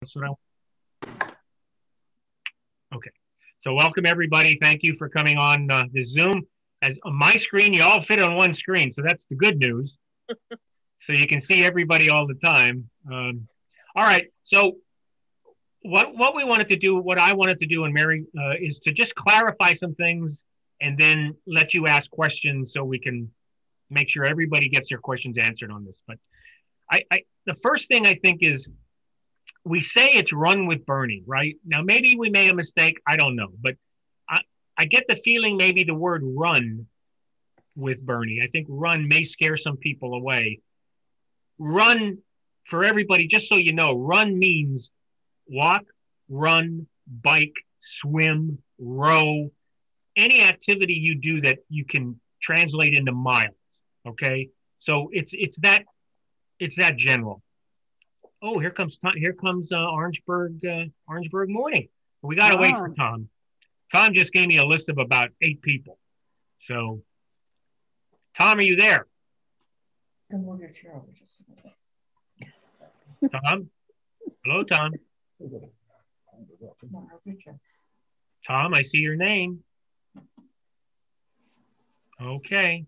That's what okay. So welcome everybody. Thank you for coming on the Zoom. As on my screen, you all fit on one screen, so that's the good news. So you can see everybody all the time. All right. So what we wanted to do, what I wanted to do, and Mary, is to just clarify some things, and then let you ask questions so we can make sure everybody gets their questions answered on this. But the first thing I think is, we say it's Run with Bernie, right? Now, maybe we made a mistake. I don't know. But I get the feeling maybe the word run with Bernie, I think run may scare some people away. Run, for everybody, just so you know, run means walk, run, bike, swim, row, any activity you do that you can translate into miles, okay? So it's that general. Oh, here comes Orangeburg morning. We got to wait for Tom. Tom just gave me a list of about 8 people. So, Tom, are you there? Move your chair over just Tom? Hello, Tom. Tom, I see your name. Okay.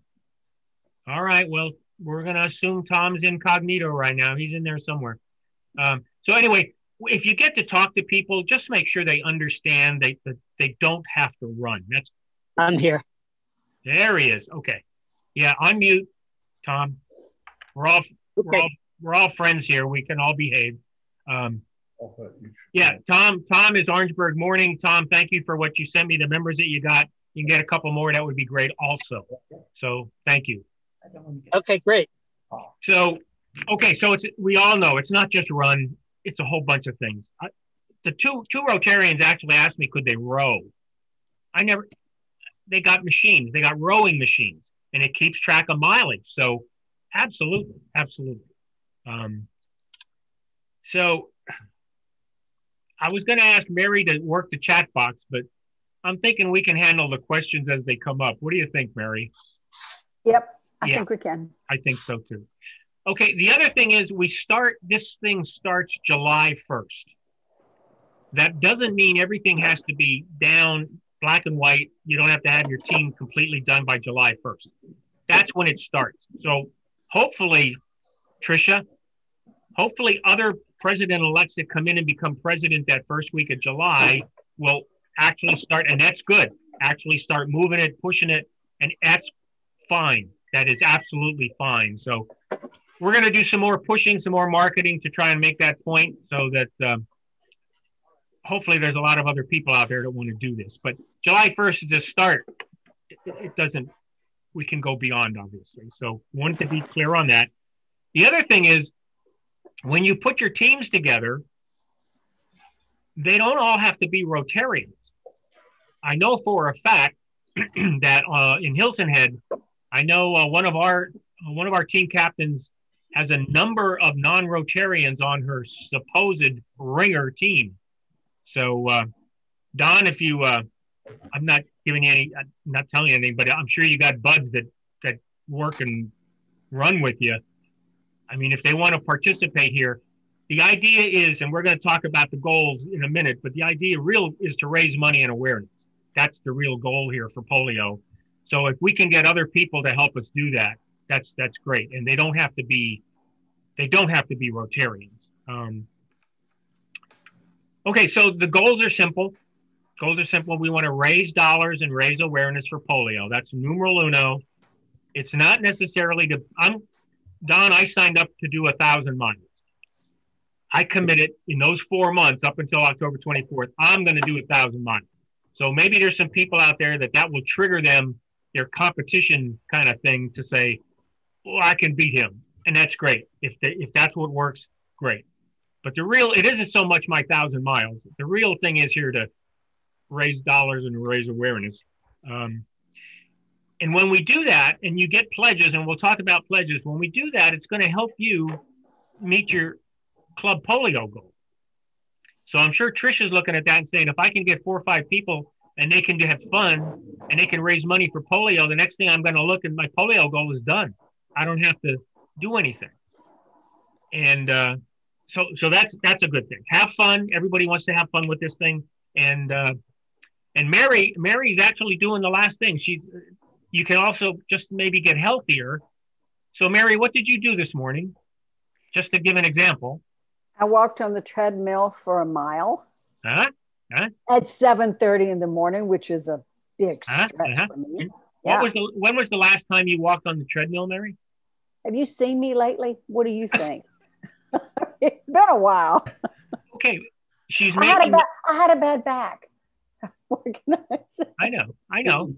All right. Well, we're going to assume Tom's incognito right now. He's in there somewhere. So anyway, if you get to talk to people, just make sure they understand that they don't have to run. I'm here. There he is. Okay. Yeah, unmute, Tom. We're all friends here. We can all behave. Yeah, Tom is Orangeburg morning. Tom, thank you for what you sent me. The members that you got, you can get a couple more. That would be great also. So thank you. Okay, great. So, okay, so we all know it's not just run. It's a whole bunch of things. The two Rotarians actually asked me, could they row? They got machines. They got rowing machines, and it keeps track of mileage. So absolutely. So I was going to ask Mary to work the chat box, but I'm thinking we can handle the questions as they come up. What do you think, Mary? Yep, I think we can. I think so too. Okay, the other thing is this thing starts July 1st. That doesn't mean everything has to be down, black and white. You don't have to have your team completely done by July 1st. That's when it starts. So hopefully, Tricia, other president-elects that come in and become president that first week of July will actually start, and that's good, actually start moving it, pushing it, and that's fine. That is absolutely fine. So we're going to do some more pushing, some more marketing to try and make that point so that hopefully there's a lot of other people out there that want to do this. But July 1st is a start. It doesn't, we can go beyond, obviously. So wanted to be clear on that. The other thing is, when you put your teams together, they don't all have to be Rotarians. I know for a fact that in Hilton Head, I know one of our team captains has a number of non-Rotarians on her supposed ringer team. So, Don, if you, I'm not giving you any, I'm not telling you anything, but I'm sure you got buds that work and run with you. I mean, if they want to participate here, the idea is, and we're going to talk about the goals in a minute, but the idea is to raise money and awareness. That's the real goal here for polio. So if we can get other people to help us do that, that's great. And they don't have to be Rotarians. Okay, so the goals are simple. We want to raise dollars and raise awareness for polio. That's numeral uno. It's not necessarily Don, I signed up to do 1,000 miles. I committed in those 4 months up until October 24th, I'm going to do 1,000 miles. So maybe there's some people out there that will trigger them, their competition kind of thing, to say, well, I can beat him. And that's great. If that's what works, great. But it isn't so much my 1,000 miles. The real thing is here to raise dollars and raise awareness. And when we do that, and you get pledges, and we'll talk about pledges, when we do that, it's going to help you meet your club polio goal. So I'm sure Trisha's looking at that and saying, if I can get 4 or 5 people and they can have fun and they can raise money for polio, the next thing I'm going to look and my polio goal is done. I don't have to do anything. And so that's a good thing. Have fun. Everybody wants to have fun with this thing. And Mary's actually doing the last thing. You can also just maybe get healthier. So Mary, what did you do this morning? Just to give an example. I walked on the treadmill for a mile Huh? at 7:30 in the morning, which is a big stretch for me. Yeah. When was the last time you walked on the treadmill, Mary? Have you seen me lately? What do you think? It's been a while. Okay. I had a bad back. I know.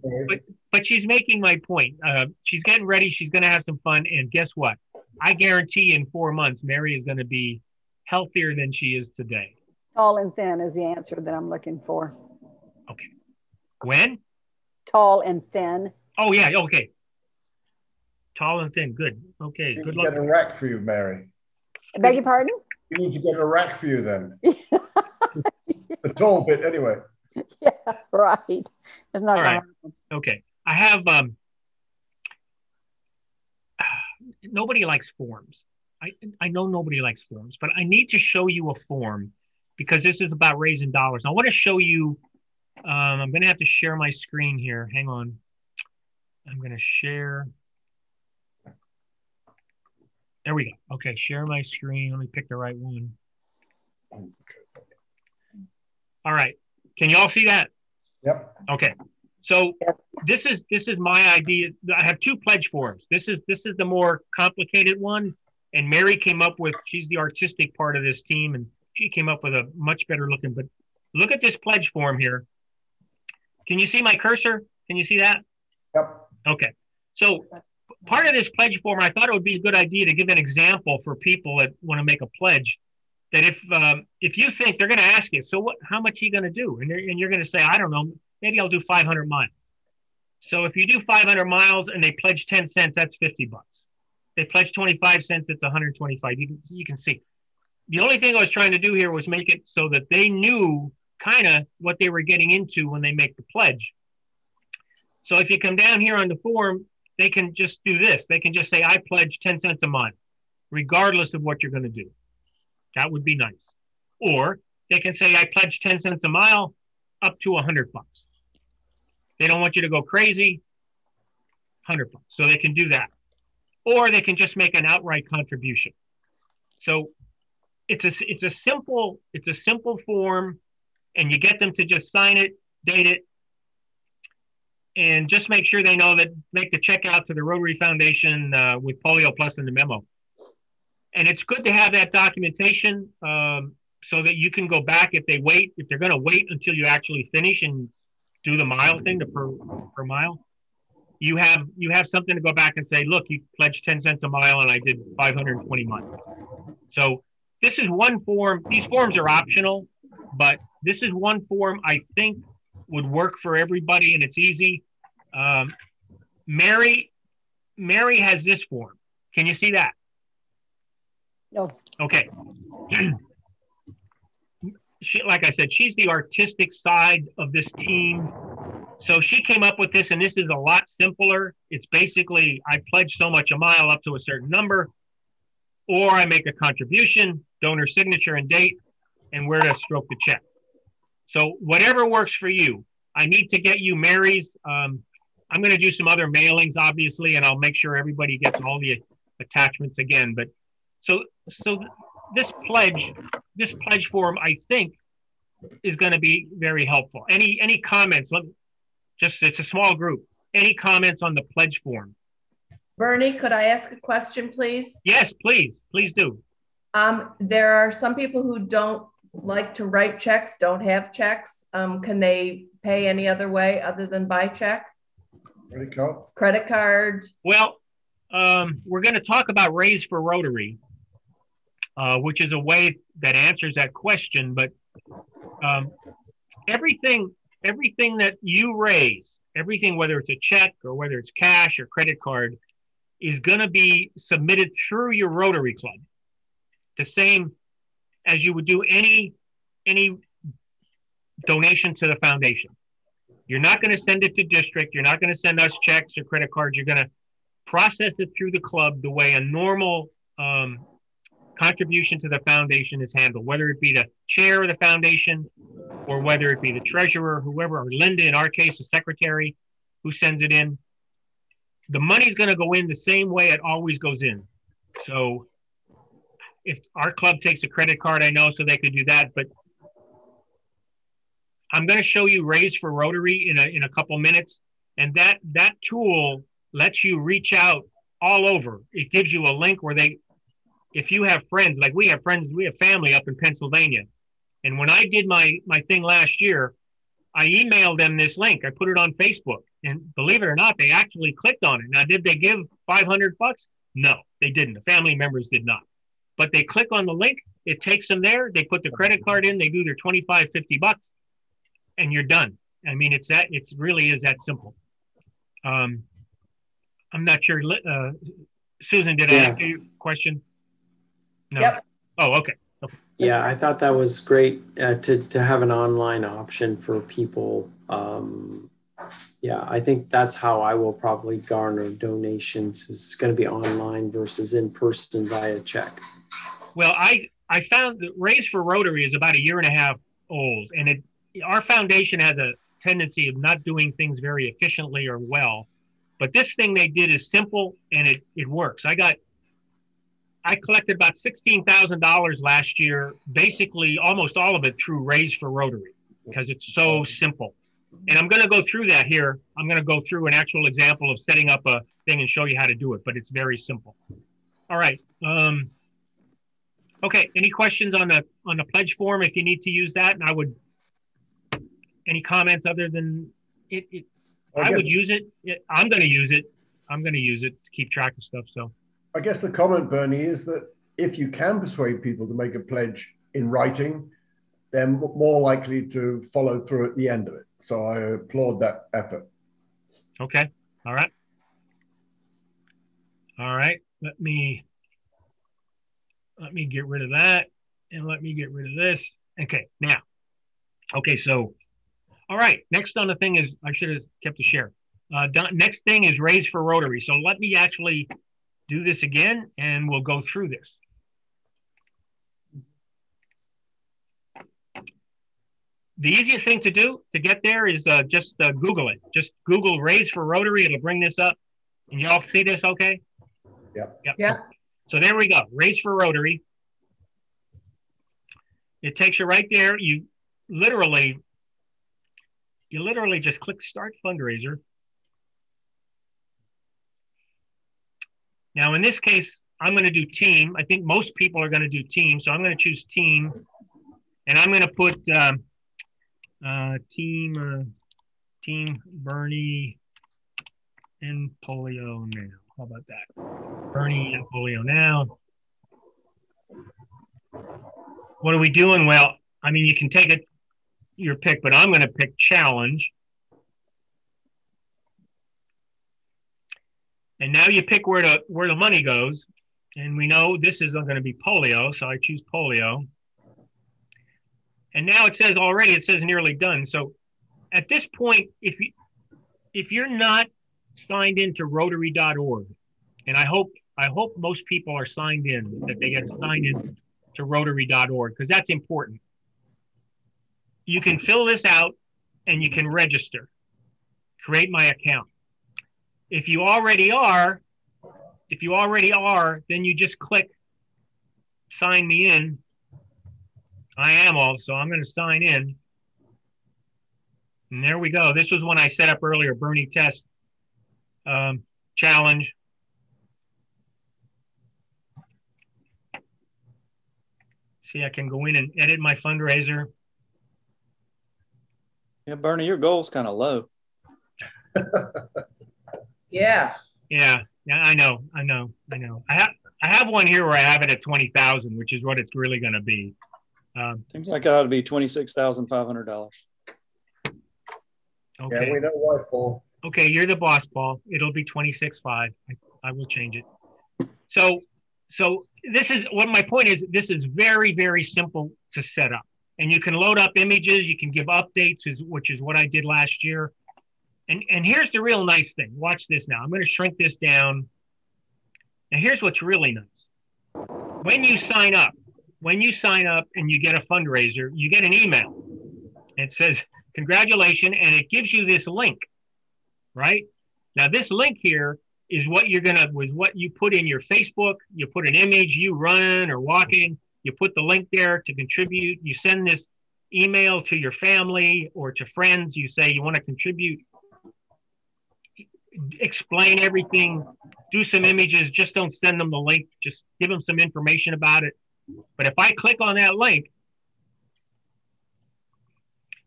But she's making my point. She's getting ready. She's going to have some fun. And guess what? I guarantee in 4 months, Mary is going to be healthier than she is today. Tall and thin is the answer that I'm looking for. Okay. When? Tall and thin. Oh, yeah. Okay. Tall and thin. Good. Okay. Good luck. Get a rack for you, Mary. I beg your pardon? We need to get a rack for you then. A tall bit, anyway. Yeah, right. It's not all right. Okay. I have nobody likes forms. I know nobody likes forms, but I need to show you a form because this is about raising dollars. I want to show you. I'm going to have to share my screen here. Hang on. I'm going to share. There we go. Okay, share my screen. Let me pick the right one. All right. Can you all see that? Yep. Okay. So this is my idea. I have 2 pledge forms. This is the more complicated one, and Mary came up with. She's the artistic part of this team, and she came up with a much better looking. But look at this pledge form here. Can you see my cursor? Can you see that? Yep. Okay. So part of this pledge form, I thought it would be a good idea to give an example for people that want to make a pledge. That if you think they're going to ask you, so what? How much are you going to do? And you're going to say, I don't know. Maybe I'll do 500 miles. So if you do 500 miles and they pledge 10 cents, that's $50. They pledge 25 cents, it's 125. You can see. The only thing I was trying to do here was make it so that they knew kind of what they were getting into when they make the pledge. So if you come down here on the form, they can just do this. They can just say, I pledge 10 cents a mile, regardless of what you're going to do. That would be nice. Or they can say, I pledge 10 cents a mile up to $100. They don't want you to go crazy, $100. So they can do that. Or they can just make an outright contribution. So it's a simple form, and you get them to just sign it, date it, and just make sure they know that make the check out to the Rotary Foundation with Polio Plus in the memo. And it's good to have that documentation so that you can go back if they're going to wait until you actually finish and do the mile thing, the per mile. You have something to go back and say, look, you pledged 10 cents a mile and I did 520 miles. So this is one form. These forms are optional, but this is one form I think would work for everybody, and it's easy. Mary has this form. Can you see that? No. Okay. Like I said, she's the artistic side of this team. So she came up with this, and this is a lot simpler. It's basically, I pledge so much a mile up to a certain number, or I make a contribution, donor signature and date, and where to stroke the check. So whatever works for you. I need to get you Mary's. I'm going to do some other mailings, obviously, and I'll make sure everybody gets all the attachments again. But so this pledge form, I think, is going to be very helpful. Any comments? It's a small group. Any comments on the pledge form? Bernie, could I ask a question, please? Yes, please do. There are some people who don't like to write checks, don't have checks. Can they pay any other way other than by check? Credit card? Well, we're going to talk about Raise for Rotary, which is a way that answers that question. But everything that you raise, everything, whether it's a check or whether it's cash or credit card, is going to be submitted through your Rotary Club. The same as you would do any donation to the foundation. You're not going to send it to district. You're not going to send us checks or credit cards. You're going to process it through the club the way a normal contribution to the foundation is handled, whether it be the chair of the foundation or whether it be the treasurer, whoever, or Linda, in our case, the secretary who sends it in. The money's going to go in the same way it always goes in. So if our club takes a credit card, I know, so they could do that. But I'm going to show you Raise for Rotary in a couple minutes. And that tool lets you reach out all over. It gives you a link where if you have friends, like we have friends, we have family up in Pennsylvania. And when I did my thing last year, I emailed them this link. I put it on Facebook. And believe it or not, they actually clicked on it. Now, did they give $500? No, they didn't. The family members did not. But they click on the link. It takes them there. They put the credit card in. They do their $25, $50, and you're done. I mean, it really is that simple. I'm not sure. Susan, did I ask you a question? No. Yep. Oh, okay. Yeah, I thought that was great to have an online option for people. Yeah, I think that's how I will probably garner donations. It's going to be online versus in person via check. Well, I found that Raise for Rotary is about 1.5 years old, and our foundation has a tendency of not doing things very efficiently or well. But this thing they did is simple, and it works. I collected about $16,000 last year, basically almost all of it through Raise for Rotary, because it's so simple. And I'm going to go through that here. I'm going to go through an actual example of setting up a thing and show you how to do it, but it's very simple. All right. Okay. Any questions on the pledge form if you need to use that? And any comments other than I would use it. I'm going to use it. I'm going to use it to keep track of stuff. So I guess the comment, Bernie, is that if you can persuade people to make a pledge in writing, they're more likely to follow through at the end of it. So I applaud that effort. Okay. All right. All right. Let me get rid of that, and let me get rid of this. Okay. Now. Okay. So, all right. Next on the thing is, I should have kept the share. Next thing is Raise for Rotary. So let me actually do this again, and we'll go through this. The easiest thing to do to get there is just Google it. Just Google Raise for Rotary. It'll bring this up. And y'all see this okay? Yep. Yep. Yeah. So there we go. Raise for Rotary. It takes you right there. You literally just click Start Fundraiser. Now, in this case, I'm going to do team. I think most people are going to do team. So I'm going to choose team. And I'm going to put team Bernie and Polio now. How about that? Bernie and Polio now. What are we doing? Well, I mean, you can take it your pick, but I'm going to pick challenge. And now you pick where the money goes. And we know this is going to be polio, so I choose polio. And now it says nearly done. So at this point, if you're not signed into Rotary.org, and I hope most people are signed in, that they get signed in to Rotary.org, because that's important. You can fill this out and you can register, create my account. If you already are, then you just click sign me in. I am also. I'm going to sign in. And there we go. This was one I set up earlier, Bernie test challenge. See, I can go in and edit my fundraiser. Yeah, Bernie, your goal's kind of low. Yeah. Yeah, I know. I have one here where I have it at 20,000, which is what it's really going to be. Seems like it ought to be $26,500. Okay. Yeah, we know why, Paul. Okay, you're the boss, Paul. It'll be 26.5. I will change it. So this is what my point is. This is very, very simple to set up, and you can load up images. You can give updates, which is what I did last year. And here's the real nice thing. Watch this now. I'm going to shrink this down. And here's what's really nice. when you sign up and you get a fundraiser, you get an email. It says, congratulations, and it gives you this link, right? Now, this link here is what what you put in your Facebook. You put an image, you running or walking, you put the link there to contribute. You send this email to your family or to friends. You say you want to contribute, explain everything, do some images, just don't send them the link, just give them some information about it. But if I click on that link,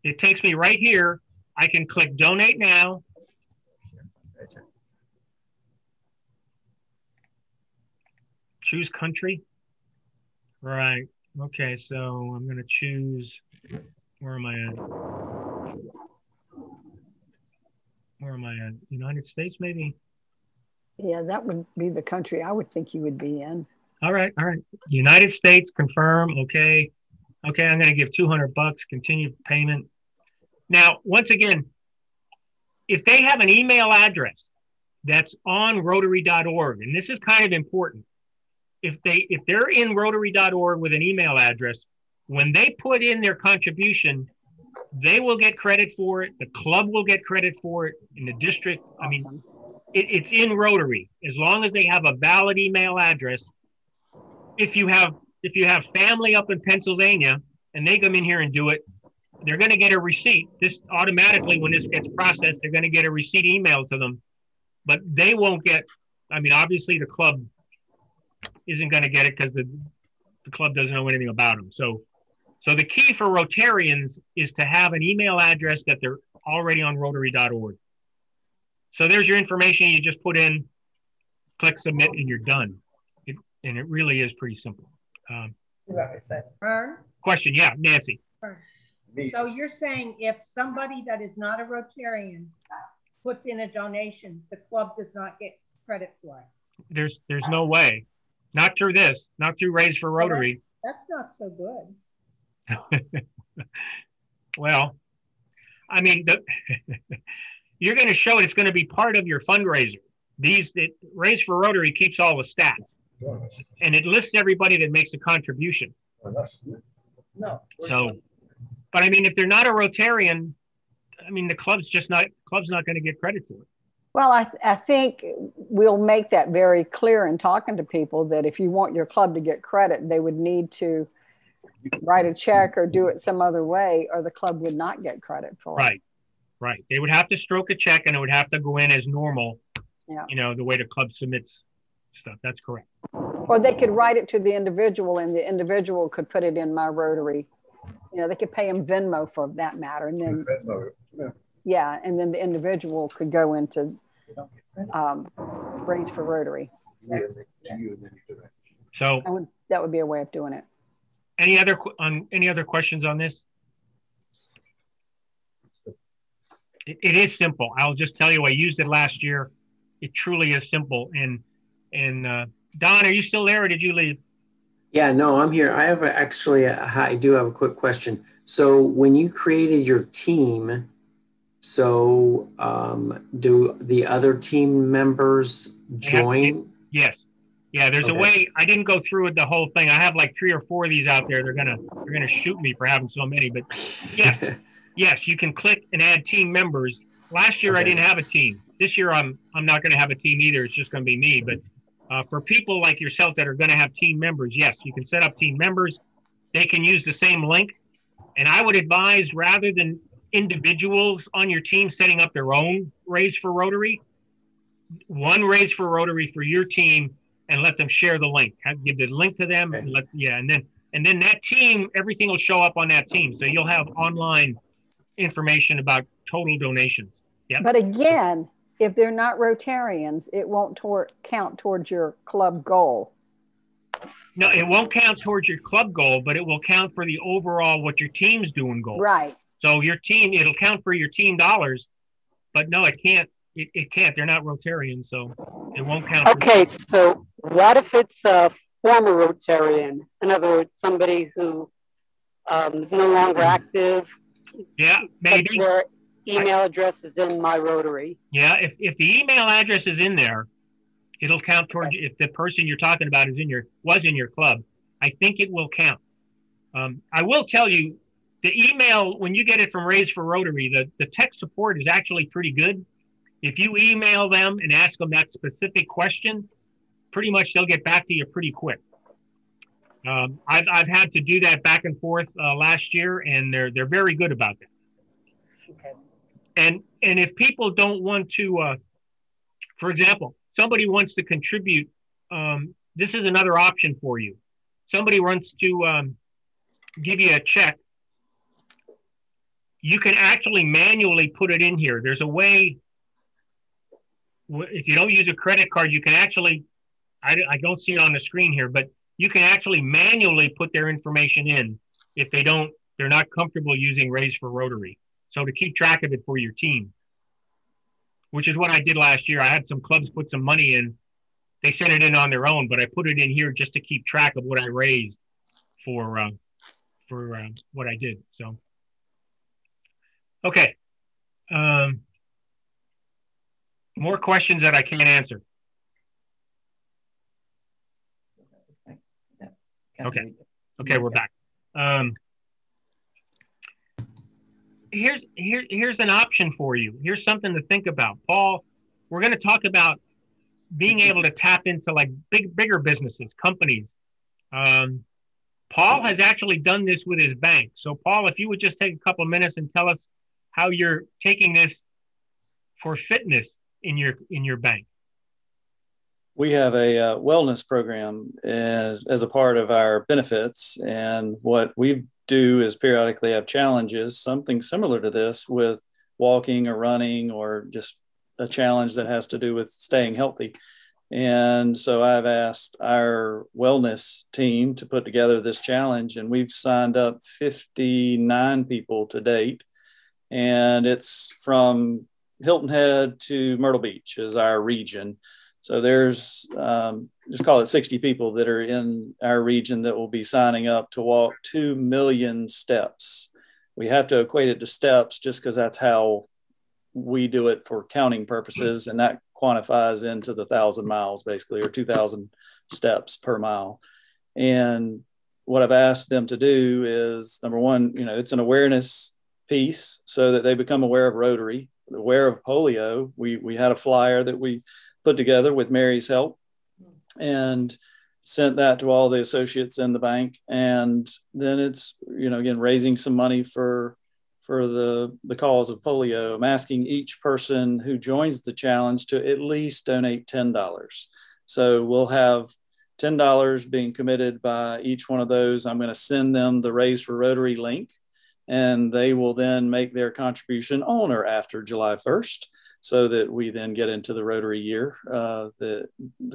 it takes me right here. I can click donate now. Choose country. Right. Okay, so I'm going to choose, where am I at? Where am I at? United States, maybe? Yeah, that would be the country I would think you would be in. All right. United States, confirm. Okay. Okay, I'm going to give $200, continue payment. Now, once again, if they have an email address that's on Rotary.org, and this is kind of important, if they're in Rotary.org with an email address, when they put in their contribution, they will get credit for it. The club will get credit for it in the district. Awesome. I mean, it's in Rotary as long as they have a valid email address. If you have family up in Pennsylvania and they come in here and do it, they're going to get a receipt. This automatically, when this gets processed, they're going to get a receipt emailed to them, but they won't get. I mean, obviously the club isn't going to get it because the club doesn't know anything about them. So the key for Rotarians is to have an email address that they're already on Rotary.org. So there's your information. You just put in, click submit, and you're done. And it really is pretty simple. Question, yeah, Nancy. So you're saying if somebody that is not a Rotarian puts in a donation, the club does not get credit for it? There's no way. Not through this, not through Raise for Rotary. That's not so good. Well, I mean, you're going to show it's going to be part of your fundraiser. Raise for Rotary keeps all the stats, and it lists everybody that makes a contribution. No. So, but I mean, if they're not a Rotarian, I mean, the club's not going to get credit for it. Well, I think we'll make that very clear in talking to people that if you want your club to get credit, they would need to write a check or do it some other way, or the club would not get credit for it. Right. They would have to stroke a check and it would have to go in as normal, the way the club submits stuff. That's correct. Or they could write it to the individual and the individual could put it in My Rotary. They could pay them Venmo for that matter. And then, and then the individual could go into Raise for Rotary. So that would be a way of doing it. Any other questions on this? It is simple. I'll just tell you, I used it last year. It truly is simple. And Don, are you still there or did you leave? Yeah, no, I'm here. I do have a quick question. So when you created your team, do the other team members join? Yes. Yeah, there's a way. I didn't go through the whole thing. I have like 3 or 4 of these out there. They're gonna shoot me for having so many. But yes, you can click and add team members. Last year I didn't have a team. This year I'm not going to have a team either. It's just going to be me. But for people like yourself that are going to have team members, yes, you can set up team members. They can use the same link. And I would advise, rather than individuals on your team setting up their own Raise for Rotary, one Raise for Rotary for your team, and let them share the link. Give the link to them, and and then that team, everything will show up on that team. So you'll have online information about total donations. Yeah. But again, if they're not Rotarians, it won't count towards your club goal. No, it won't count towards your club goal, but it will count for the overall what your team's doing goal. Right. So your team, it'll count for your team dollars, but no, it can't. It can't. They're not Rotarians, so it won't count. Okay, so what if it's a former Rotarian? In other words, somebody who is no longer active. Yeah, maybe. Their email address is in My Rotary. Yeah, if the email address is in there, it'll count towards you. If the person you're talking about was in your club, I think it will count. I will tell you, the email, when you get it from Raise for Rotary, the tech support is actually pretty good. If you email them and ask them that specific question, pretty much they'll get back to you pretty quick. I've had to do that back and forth last year, and they're very good about that. Okay. And if people don't want to, for example, somebody wants to contribute, this is another option for you. Somebody wants to give you a check. You can actually manually put it in here. There's a way, if you don't use a credit card, you can actually, I don't see it on the screen here, but you can actually manually put their information in if they're not comfortable using Raise for Rotary. So to keep track of it for your team, which is what I did last year. I had some clubs put some money in. They sent it in on their own, but I put it in here just to keep track of what I raised for what I did. So, okay. More questions that I can't answer. Okay, we're back. Here's an option for you. Here's something to think about. Paul, we're going to talk about being able to tap into like bigger businesses, companies. Paul has actually done this with his bank. So Paul, if you would just take a couple of minutes and tell us how you're taking this for fitness in your bank. We have a wellness program as a part of our benefits. And what we do is periodically have challenges, something similar to this with walking or running or just a challenge that has to do with staying healthy. And so I've asked our wellness team to put together this challenge, and we've signed up 59 people to date. And it's from Hilton Head to Myrtle Beach is our region. So there's, just call it 60 people that are in our region that will be signing up to walk 2 million steps. We have to equate it to steps just because that's how we do it for counting purposes. And that quantifies into the 1,000 miles basically, or 2,000 steps per mile. And what I've asked them to do is, number one, it's an awareness piece so that they become aware of Rotary, aware of polio. We had a flyer that we put together with Mary's help and sent that to all the associates in the bank. And then it's, again, raising some money for the cause of polio. I'm asking each person who joins the challenge to at least donate $10. So we'll have $10 being committed by each one of those. I'm going to send them the Raise for Rotary link, and they will then make their contribution on or after July 1st. So that we then get into the Rotary year, the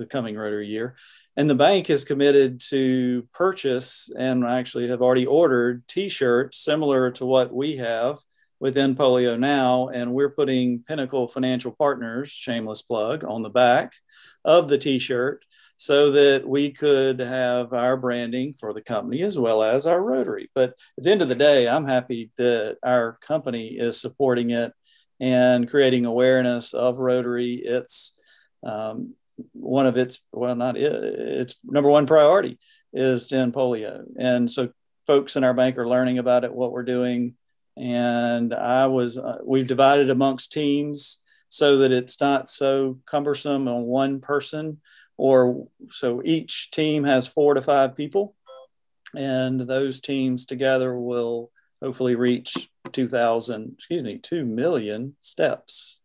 coming Rotary year. And the bank is committed to purchase, and actually have already ordered, T-shirts similar to what we have within Polio Now. And we're putting Pinnacle Financial Partners, shameless plug, on the back of the T-shirt so that we could have our branding for the company as well as our Rotary. But at the end of the day, I'm happy that our company is supporting it and creating awareness of Rotary. It's one of its, its number one priority is to end polio. And so folks in our bank are learning about it, what we're doing. And we've divided amongst teams so that it's not so cumbersome on one person, so each team has 4 to 5 people, and those teams together will hopefully reach 2 million steps.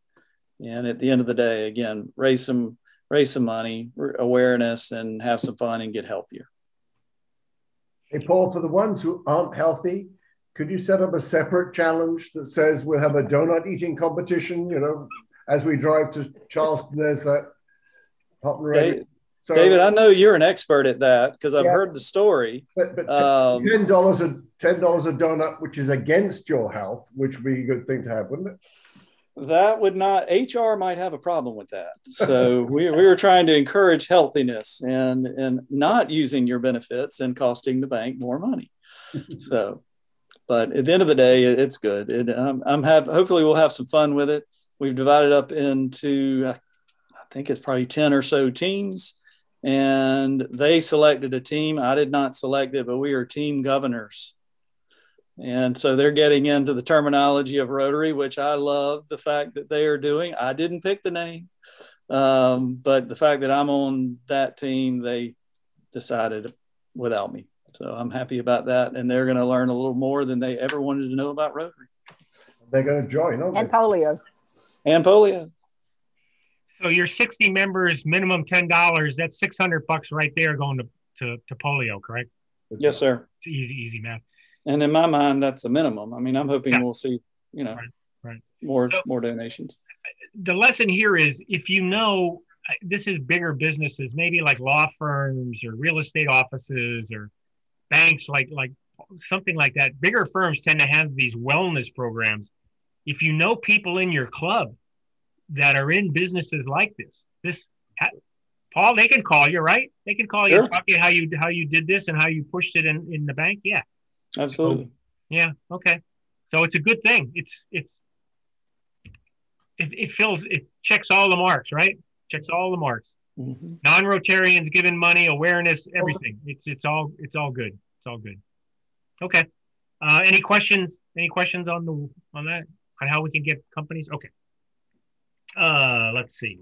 And at the end of the day, again, raise some money, awareness, and have some fun and get healthier. Hey, Paul, for the ones who aren't healthy, could you set up a separate challenge that says we'll have a donut eating competition, as we drive to Charleston, there's that hot and ready. So, David, I know you're an expert at that because I've heard the story. But $10 a donut, which is against your health, which would be a good thing to have, wouldn't it? That would not, HR might have a problem with that. So we were trying to encourage healthiness and not using your benefits and costing the bank more money. So, but at the end of the day, it's good. Hopefully we'll have some fun with it. We've divided up into, I think it's probably 10 or so teams, and they selected a team. I did not select it, but we are team governors. And so they're getting into the terminology of Rotary, which I love the fact that they are doing. I didn't pick the name, but the fact that I'm on that team, they decided without me. So I'm happy about that. And they're going to learn a little more than they ever wanted to know about Rotary. They're going to join, aren't they? And polio. And polio. So your 60 members, minimum $10, that's $600 right there going to polio, correct? Yes, sir. It's easy math. And in my mind, that's a minimum. I mean, I'm hoping we'll see, right. more donations. The lesson here is, if you know, this is bigger businesses, maybe like law firms or real estate offices or banks, like something like that. Bigger firms tend to have these wellness programs. If you know people in your club that are in businesses like this, Paul, they can call you, right? They can call you and talk to you how you did this and how you pushed it in the bank. Yeah. Absolutely. So, yeah. Okay. So it's a good thing. It checks all the marks, right? Checks all the marks. Mm-hmm. Non-Rotarians giving money, awareness, everything. It's all good. It's all good. Okay. Any questions? Any questions on that? On how we can get companies? Okay. Let's see.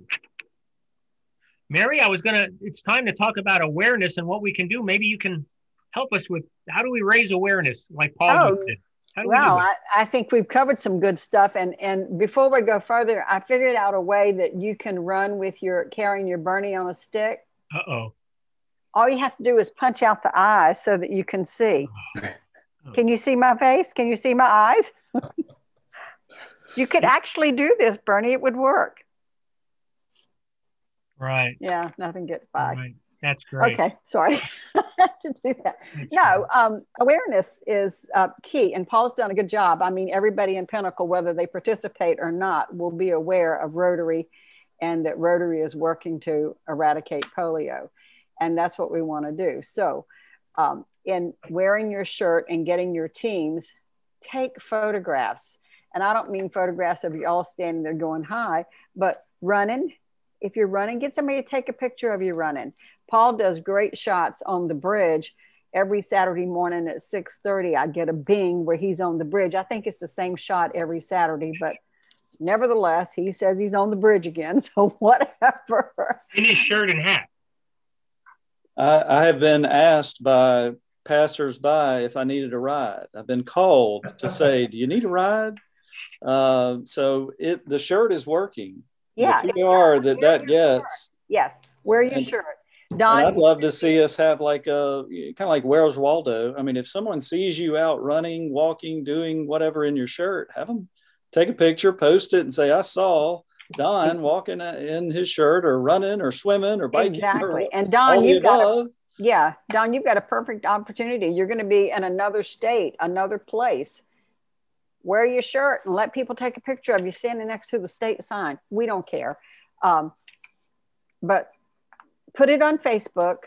Mary, it's time to talk about awareness and what we can do. Maybe you can help us with, how do we raise awareness like Paul did? Well, I think we've covered some good stuff. And before we go further, I figured out a way that you can run with carrying your Bernie on a stick. Uh-oh. All you have to do is punch out the eyes so that you can see. Can you see my face? Can you see my eyes? You could actually do this, Bernie. It would work. Right. Yeah, nothing gets by. Right. That's great. Okay, sorry to do that. No, awareness is key, and Paul's done a good job. I mean, everybody in Pinnacle, whether they participate or not, will be aware of Rotary and that Rotary is working to eradicate polio. And that's what we want to do. So in wearing your shirt and getting your teams, take photographs. And I don't mean photographs of you all standing there going hi, but running. If you're running, get somebody to take a picture of you running. Paul does great shots on the bridge. Every Saturday morning at 6:30, I get a bing where he's on the bridge. I think it's the same shot every Saturday, but nevertheless, he says he's on the bridge again. So whatever. In his shirt and hat. I have been asked by passersby if I needed a ride. I've been called to say, do you need a ride? So the shirt is working. Yeah. The PR that gets. Yes. Wear your shirt. Don, I'd love to see us have like kind of like Where's Waldo. I mean, if someone sees you out running, walking, doing whatever in your shirt, have them take a picture, post it, and say, I saw Don walking in his shirt or running or swimming or biking. Exactly. Or and Don, you've got Don, you've got a perfect opportunity. You're going to be in another state, another place. Wear your shirt and let people take a picture of you standing next to the state sign. We don't care. But put it on Facebook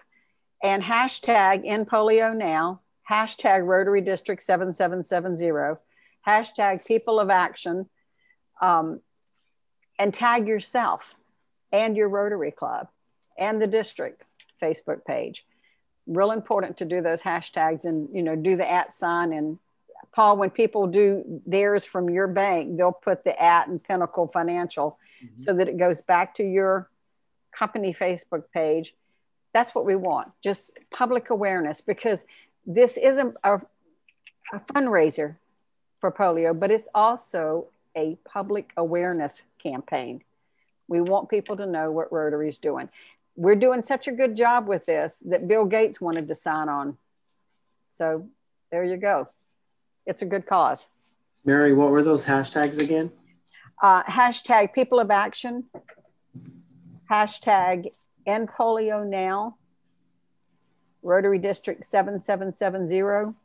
and hashtag in polio now, hashtag Rotary District 7770, hashtag people of action, and tag yourself and your Rotary Club and the district Facebook page. Real important to do those hashtags and, do the @ sign. And Paul, when people do theirs from your bank, they'll put the @ and Pinnacle Financial so that it goes back to your company Facebook page. That's what we want, just public awareness, because this isn't a fundraiser for polio, but it's also a public awareness campaign. We want people to know what Rotary is doing. We're doing such a good job with this that Bill Gates wanted to sign on. So there you go. It's a good cause. Mary, what were those hashtags again? Hashtag people of action, hashtag end polio now, Rotary District 7770.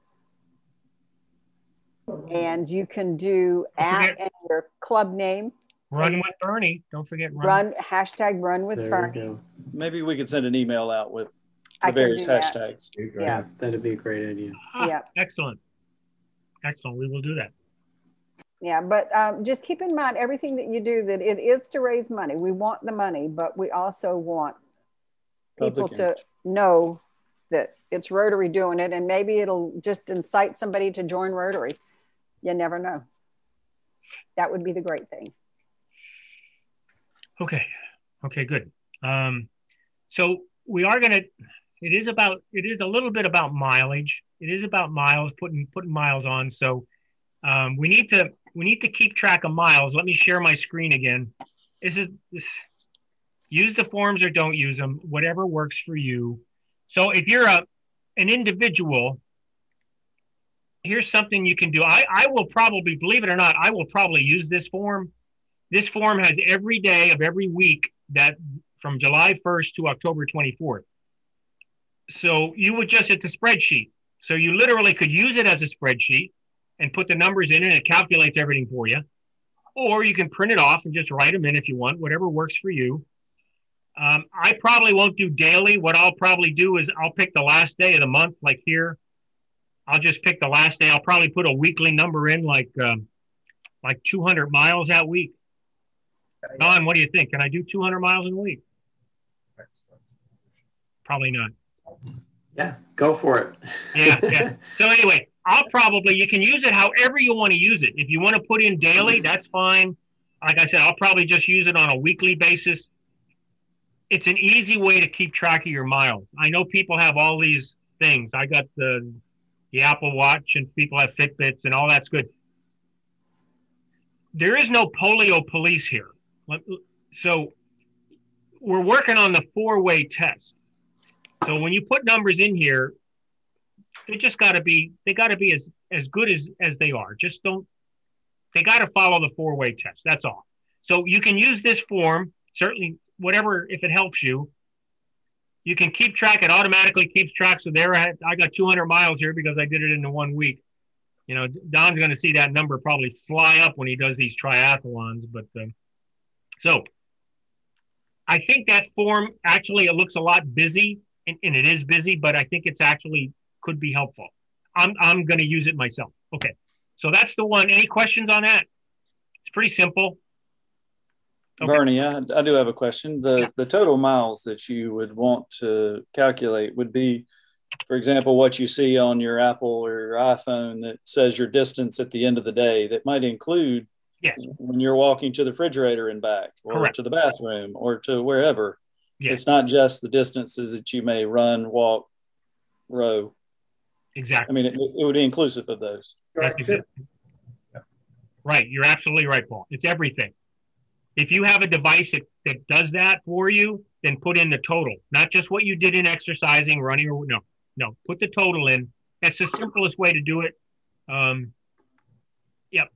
And you can do @ and your club name. Run with Bernie. Don't forget hashtag Run with Bernie. Maybe we could send an email out with the various hashtags. Yeah, that'd be a great idea. Yeah. Excellent. We will do that. Yeah, but just keep in mind everything that you do, that it is to raise money. We want the money, but we also want people to know that it's Rotary doing it, and maybe it'll just incite somebody to join Rotary. You never know. That would be the great thing. Okay. Okay, good. So we are going to, it is a little bit about mileage. It is about miles, putting miles on. So we need to keep track of miles. Let me share my screen again. Use the forms or don't use them, whatever works for you. So if you're an individual, here's something you can do. I will probably, believe it or not, I will probably use this form. This form has every day of every week that from July 1st to October 24th. So you would just, it's a spreadsheet. So you literally could use it as a spreadsheet and put the numbers in and it calculates everything for you. Or you can print it off and just write them in if you want, whatever works for you. I probably won't do daily. What I'll probably do is I'll pick the last day of the month, like here. I'll just pick the last day. I'll probably put a weekly number in, like 200 miles that week. Don, what do you think? Can I do 200 miles in a week? Probably not. Yeah, go for it. Yeah. So anyway, you can use it however you want to use it. If you want to put in daily, that's fine. Like I said, I'll probably just use it on a weekly basis. It's an easy way to keep track of your miles. I know people have all these things. I got the Apple Watch and people have Fitbits and all that's good. There is no polio police here. So we're working on the 4-way test. So when you put numbers in here, they got to be as good as they are. They got to follow the 4-way test. That's all. So you can use this form, certainly whatever, if it helps you. You can keep track. It automatically keeps track. So there, I got 200 miles here because I did it in the 1 week. You know, Don's going to see that number probably fly up when he does these triathlons. But so I think that form, actually, it looks a lot busy, and it is busy, but I think it's actually could be helpful. I'm going to use it myself. Okay. So that's the one. Any questions on that? It's pretty simple. Okay. Bernie, I do have a question. The total miles that you would want to calculate would be, for example, what you see on your Apple or your iPhone that says your distance at the end of the day. That might include when you're walking to the refrigerator and back, or to the bathroom, or to wherever. Yes. It's not just the distances that you may run, walk, row. Exactly. I mean, it would be inclusive of those. Right. You're absolutely right, Paul. It's everything. If you have a device that does that for you, then put in the total, not just what you did in exercising, running, or no, put the total in. That's the simplest way to do it. Yep.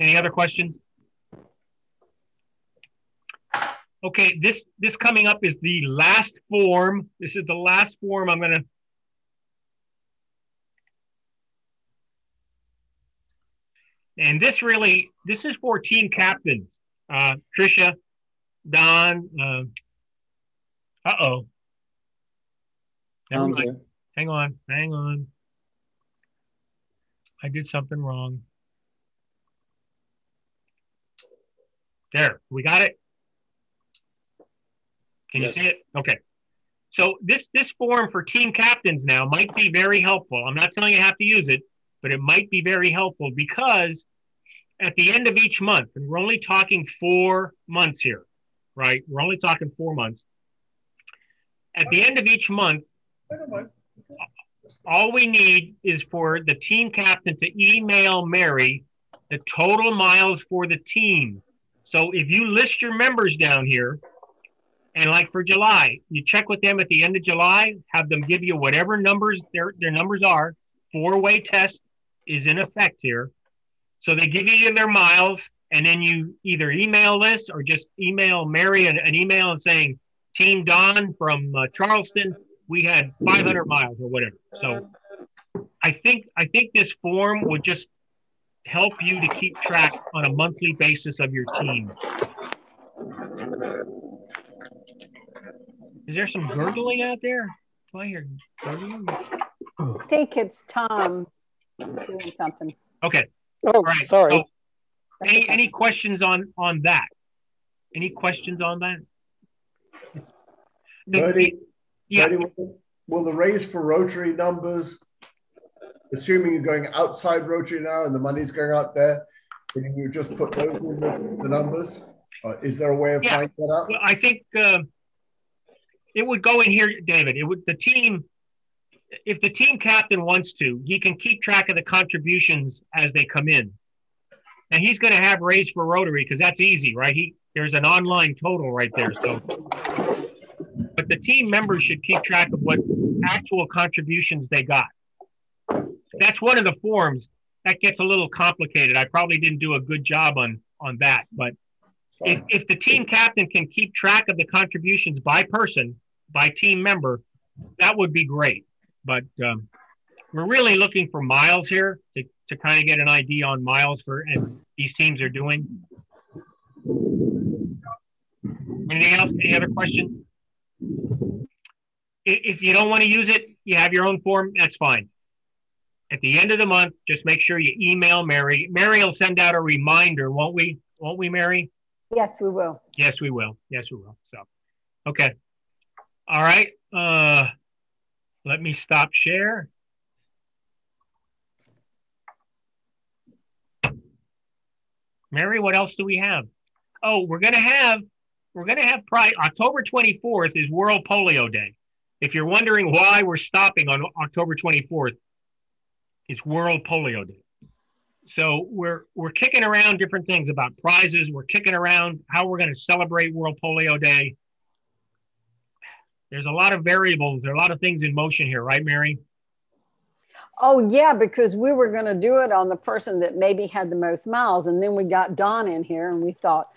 Any other questions? Okay, this coming up is the last form. This is the last form I'm going to. And this is for team captains. Tricia, Don, uh-oh. Never mind. Hang on. I did something wrong. There, we got it? Can you see it? Okay. So this form for team captains now might be very helpful. I'm not telling you have to use it, but it might be very helpful because at the end of each month, and we're only talking 4 months here, right? We're only talking 4 months. At the end of each month, all we need is for the team captain to email Mary the total miles for the team. So if you list your members down here, and like for July, you check with them at the end of July, have them give you whatever numbers their numbers are. 4-way test is in effect here. So they give you their miles, and then you either email this or just email Mary an email and saying, Team Don from Charleston, we had 500 miles or whatever. So I think this form would just help you to keep track on a monthly basis of your team. Is there some gurgling out there? Do I hear gurgling? I think it's Tom doing something. Okay. Oh, right. sorry. So, any questions on that? Any questions on that? Bernie, yeah. Bernie, will the raise for Rotary numbers, assuming you're going outside Rotary now and the money's going out there, can you just put those in the numbers? Is there a way of finding that out? Well, I think it would go in here, David. It would if the team captain wants to, he can keep track of the contributions as they come in. And he's going to have raised for Rotary because that's easy, right? There's an online total right there. So, but the team members should keep track of what actual contributions they got. That's one of the forms that gets a little complicated. I probably didn't do a good job on that, but if the team captain can keep track of the contributions by person, by team member, that would be great. But we're really looking for miles here to kind of get an idea on miles and these teams are doing. Anything else? Any other questions? If you don't want to use it, you have your own form, that's fine. At the end of the month, just make sure you email Mary. Mary will send out a reminder, won't we? Won't we, Mary? Yes, we will. Yes, we will. Yes, we will. So, okay. All right. Let me stop share. Mary, what else do we have? Oh, we're gonna have October 24th is World Polio Day. If you're wondering why we're stopping on October 24th, it's World Polio Day. So we're kicking around different things about prizes. We're kicking around how we're going to celebrate World Polio Day. There's a lot of variables. There are a lot of things in motion here, right, Mary? Oh, yeah, because we were going to do it on the person that maybe had the most miles. And then we got Don in here and we thought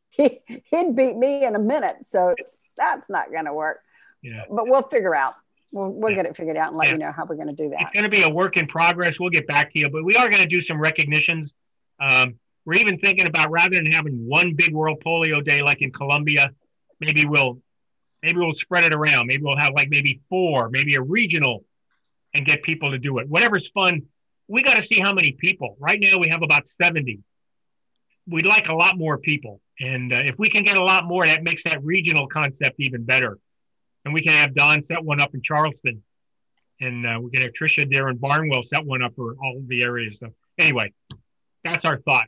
he'd beat me in a minute. So that's not going to work. Yeah. But we'll figure out. We'll get it figured out and let you know how we're going to do that. It's going to be a work in progress. We'll get back to you, but we are going to do some recognitions. We're even thinking about, rather than having one big World Polio Day like in Columbia, maybe we'll spread it around. Maybe we'll have like maybe 4, maybe a regional, and get people to do it. Whatever's fun. We got to see how many people. Right now we have about 70. We'd like a lot more people, and if we can get a lot more, that makes that regional concept even better. And we can have Don set one up in Charleston. And we can have Tricia there in Barnwell set one up for all the areas. So anyway, that's our thought.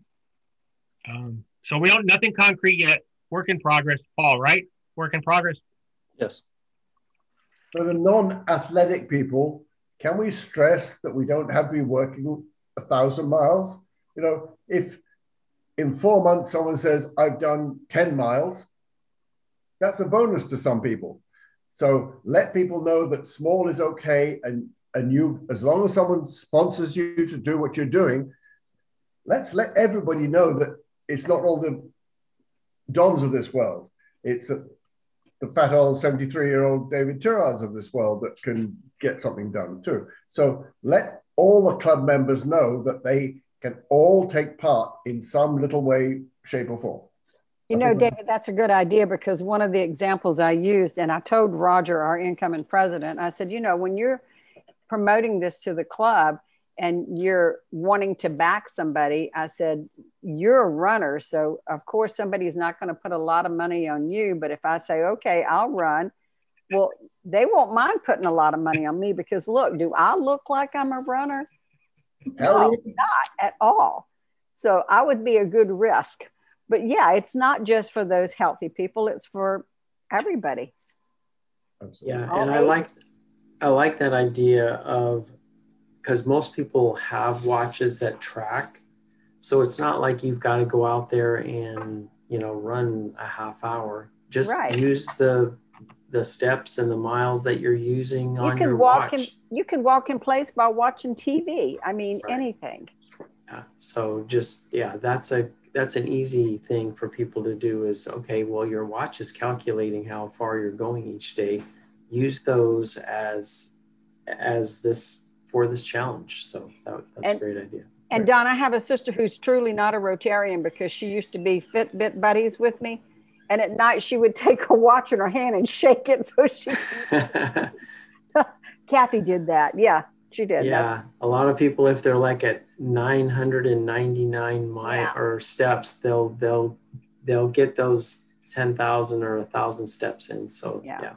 So we don't, nothing concrete yet. Work in progress. Paul, right? Work in progress? Yes. For the non-athletic people, can we stress that we don't have to be working 1,000 miles? You know, if in 4 months someone says, I've done 10 miles, that's a bonus to some people. So let people know that small is okay, and you, as long as someone sponsors you to do what you're doing, let's let everybody know that it's not all the Dons of this world. It's the fat old 73-year-old David Tyrards of this world that can get something done too. So let all the club members know that they can all take part in some little way, shape, or form. You know, David, that's a good idea, because one of the examples I used, and I told Roger, our incoming president, I said, you know, when you're promoting this to the club and you're wanting to back somebody, I said, you're a runner. So of course, somebody's not going to put a lot of money on you. But if I say, okay, I'll run, well, they won't mind putting a lot of money on me, because look, do I look like I'm a runner? No, not at all. So I would be a good risk. But yeah, it's not just for those healthy people, it's for everybody. Yeah, and I like that idea of, because most people have watches that track. So it's not like you've got to go out there and, you know, run a half hour. Just use the steps and the miles that you're using on your watch. You can walk in place by watching TV. I mean, anything. Yeah. So just, yeah, that's an easy thing for people to do is, okay, well, your watch is calculating how far you're going each day. Use those as this for this challenge. So that's a great idea. And Don, I have a sister who's truly not a Rotarian, because she used to be Fitbit buddies with me. And at night she would take her watch in her hand and shake it so she Kathy did that. Yeah. She did. Yeah, a lot of people, if they're like at 999 or steps, they'll get those 10,000 or 1,000 steps in. So yeah.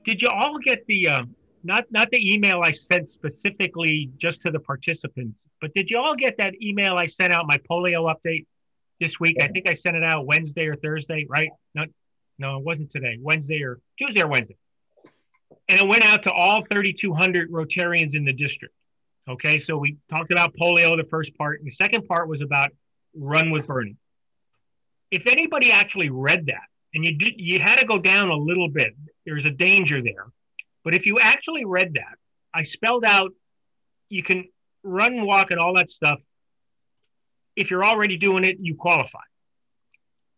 Did you all get the not the email I sent specifically just to the participants, but did you all get that email I sent out, my polio update this week? I think I sent it out Wednesday or Thursday, right? No, it wasn't today. Tuesday or Wednesday. And it went out to all 3,200 Rotarians in the district. Okay, so we talked about polio, the first part. And the second part was about Run with Bernie. If anybody actually read that, and you had to go down a little bit, there's a danger there. But if you actually read that, I spelled out, you can run, walk, and all that stuff. If you're already doing it, you qualify.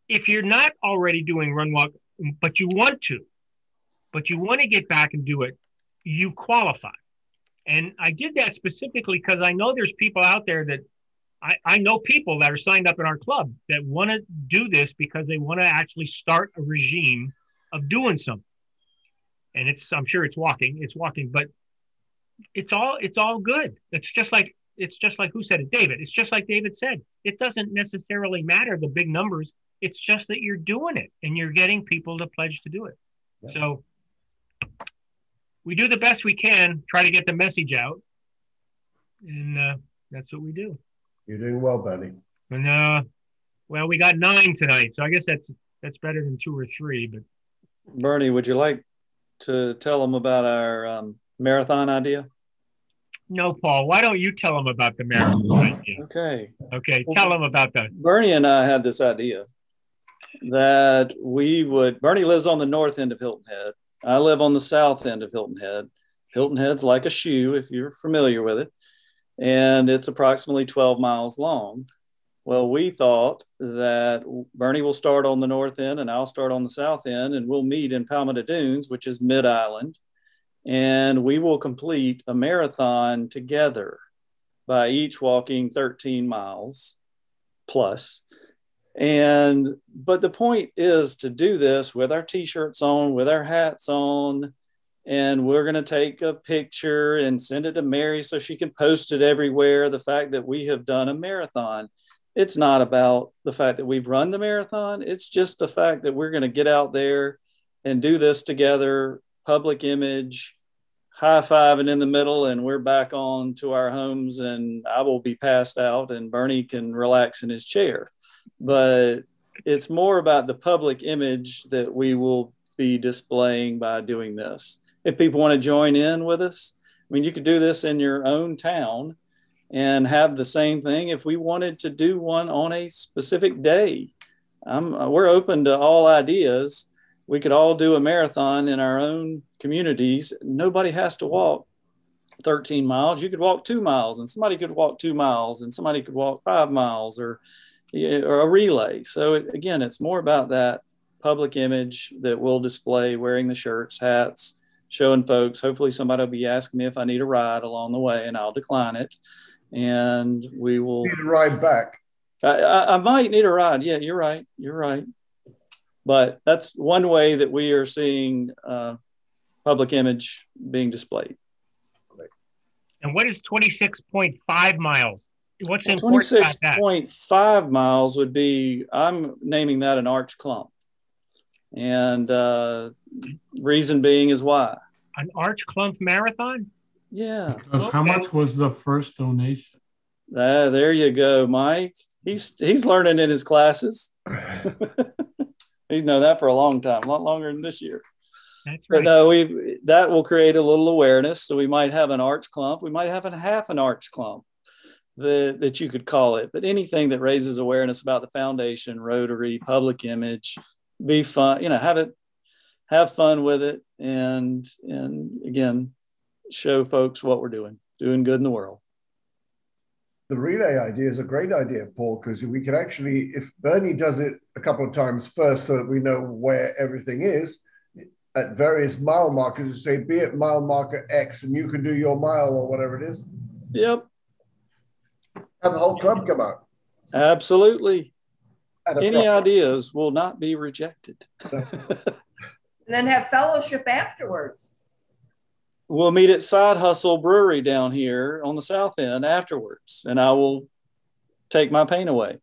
If you're not already doing run, walk, but you want to get back and do it, you qualify. And I did that specifically because I know there's people out there that I know people that are signed up in our club that want to do this because they want to actually start a regime of doing something. And I'm sure it's walking, but it's all good. It's just like who said it? David. It's just like David said. It doesn't necessarily matter the big numbers. It's just that you're doing it and you're getting people to pledge to do it. Yeah. So we do the best we can, try to get the message out. And that's what we do. You're doing well, Bernie. And well, we got 9 tonight, so I guess that's better than 2 or 3. But Bernie, would you like to tell them about our marathon idea? No, Paul. Why don't you tell them about the marathon idea? Okay. Tell them about that. Bernie and I had this idea that Bernie lives on the north end of Hilton Head. I live on the south end of Hilton Head. Hilton Head's like a shoe, if you're familiar with it. And it's approximately 12 miles long. Well, we thought that Bernie will start on the north end and I'll start on the south end, and we'll meet in Palmetto Dunes, which is mid-island, and we will complete a marathon together by each walking 13 miles plus. But the point is to do this with our t-shirts on, with our hats on, and we're going to take a picture and send it to Mary so she can post it everywhere. The fact that we have done a marathon. It's not about the fact that we've run the marathon. It's just the fact that we're going to get out there and do this together, public image, high-fiving in the middle, and we're back on to our homes, and I will be passed out and Bernie can relax in his chair. But it's more about the public image that we will be displaying by doing this. If people want to join in with us, I mean, you could do this in your own town and have the same thing. If we wanted to do one on a specific day, we're open to all ideas. We could all do a marathon in our own communities. Nobody has to walk 13 miles. You could walk 2 miles, and somebody could walk 2 miles, and somebody could walk 5 miles, or a relay. So again, it's more about that public image that we'll display, wearing the shirts, hats, showing folks. Hopefully somebody will be asking me if I need a ride along the way, and I'll decline it. And we will need a ride back. I might need a ride. Yeah, you're right. But that's one way that we are seeing public image being displayed. And what is 26.5 miles? What's important about that? 26.5 miles would be, I'm naming that an arch clump. And reason being is why. An arch clump marathon? Yeah. Because how much was the first donation? There you go, Mike. He's learning in his classes. He's known that for a long time, a lot longer than this year. That's right. But no, that will create a little awareness. So we might have an arch clump. We might have half an arch clump that you could call it. But anything that raises awareness about the foundation, Rotary, public image, be fun. Have fun with it, and again, show folks what we're doing good in the world. The relay idea is a great idea, Paul, because we can actually, if Bernie does it a couple of times first so that we know where everything is, at various mile markers, you say, be at mile marker X, and you can do your mile or whatever it is. Yep. Have the whole club come out. Absolutely. Any ideas will not be rejected. And then have fellowship afterwards. we'll meet at Side Hustle Brewery down here on the south end afterwards, and I will take my pain away.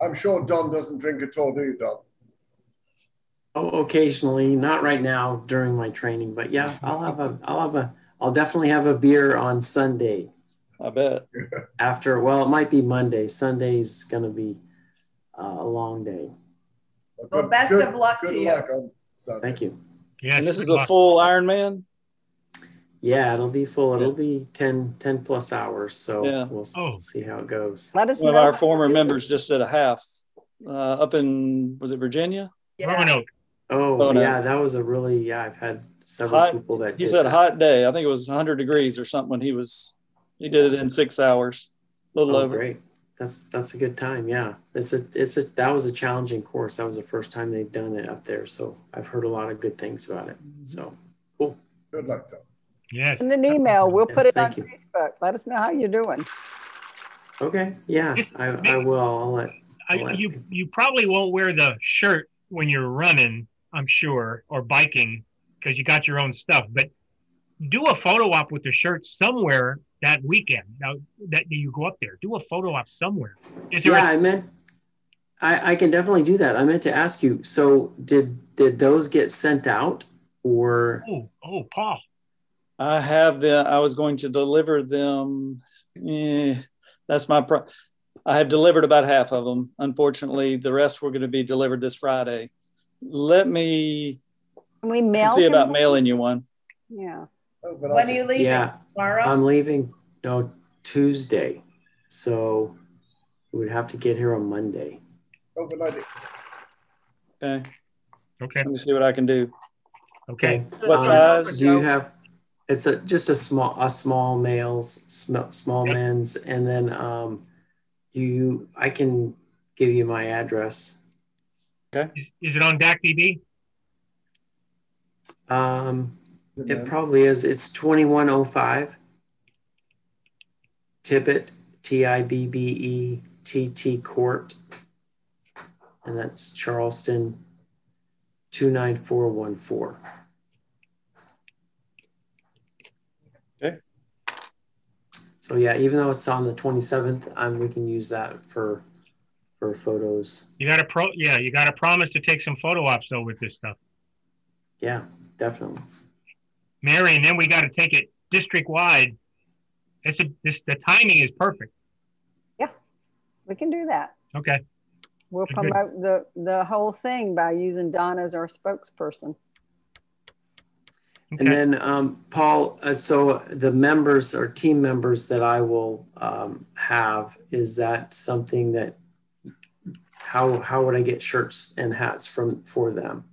I'm sure Don doesn't drink at all, do you, Don? Oh, occasionally, not right now during my training, but yeah, I'll definitely have a beer on Sunday. I bet. After, well, it might be Monday. Sunday's gonna be a long day. Well, best of luck to you. On Sunday. Thank you. Yeah, and this is a full Ironman? Yeah, it'll be full. It'll be 10 plus hours. So Yeah. we'll see how it goes. Let us One of know. our former members just did a half up in, was it Virginia? Yeah. Roanoke. Oh, yeah, that was a really, I've had several people that he did said that. hot day. I think it was 100 degrees or something when he did it in 6 hours, a little over. Great. That's a good time. Yeah, that was a challenging course. That was the first time they've done it up there. So I've heard a lot of good things about it. So cool. Good luck, Don. Yes. Send an email. We'll put it on thank you. Facebook. Let us know how you're doing. Okay. Yeah, I will. You probably won't wear the shirt when you're running, I'm sure, or biking, because you got your own stuff. But do a photo op with the shirt somewhere that weekend. Now that you go up there, do a photo op somewhere. I can definitely do that. I meant to ask you. So did those get sent out or? Oh, Paul. I was going to deliver them. That's my I have delivered about half of them. Unfortunately, the rest were going to be delivered this Friday. Let me see about mailing you one. Yeah. When are you leaving? Yeah, Tomorrow? I'm leaving Tuesday. So we would have to get here on Monday. Okay. Let me see what I can do. Okay. What size? Do you have? It's just a small males, small men's, and then I can give you my address. Okay. Is it on DAC DB? It probably is. It's 2105 Tibbet, TIBBETT Court, and that's Charleston 29414. Okay. So yeah, even though it's on the 27th, we can use that for photos. You got to promise to take some photo ops though with this stuff. Yeah, definitely. Mary, and then we got to take it district wide. The timing is perfect. Yeah, we can do that. Okay. We'll promote the whole thing by using Donna as our spokesperson. Okay. And then, Paul, so the members or team members that I will have, is that something that, how would I get shirts and hats for them?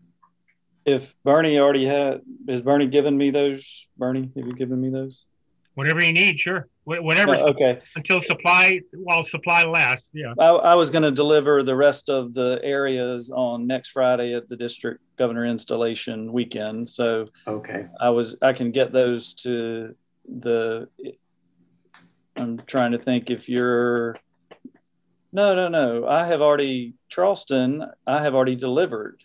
If Bernie already has Bernie given me those? Bernie, have you given me those? Whatever you need, sure. Whatever. Okay. Until supply lasts. Yeah. I was going to deliver the rest of the areas on next Friday at the district governor installation weekend. So okay. I can get those to I'm trying to think if you're. No. Charleston, I have already delivered.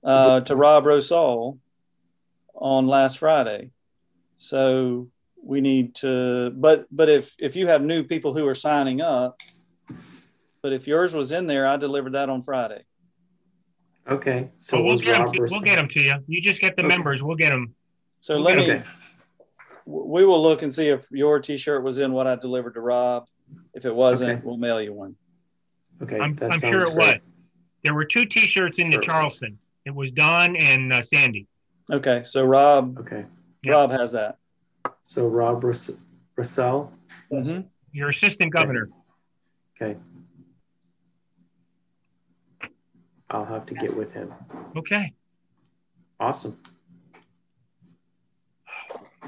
To Rob Rosal on last Friday. So we need to, but if you have new people who are signing up, but if yours was in there, I delivered that on Friday. Okay. So we'll get them to you. You just get the members. We'll get them. So we will look and see if your t-shirt was in what I delivered to Rob. If it wasn't, we'll mail you one. Okay. I'm sure it was. There were 2 t-shirts in the Charleston. It was Don and Sandy. Okay. So Rob. Okay. Rob has that. So Rob Russell. Mm-hmm. Your assistant governor. Okay. I'll have to get with him. Okay. Awesome.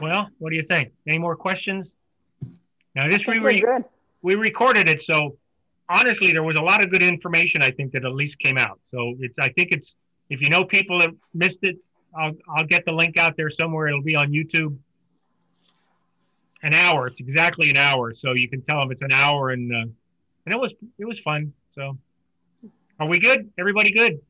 Well, what do you think? Any more questions? Now this we recorded it, so honestly, there was a lot of good information I think that at least came out. So I think it's if you know people that missed it, I'll get the link out there somewhere. It'll be on YouTube. An hour. It's exactly an hour, so you can tell them it's an hour, and it was fun. So, are we good? Everybody good?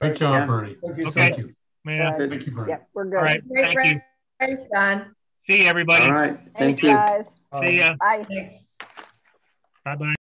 Great job, Bernie. Okay. Thank you. Yeah. Thank you, Bernie. Yep, we're good. All right. Great Thank you. Thanks, Don. See you, everybody. All right. Thanks, Thank you. guys. See ya. Bye. Thanks. Bye-bye.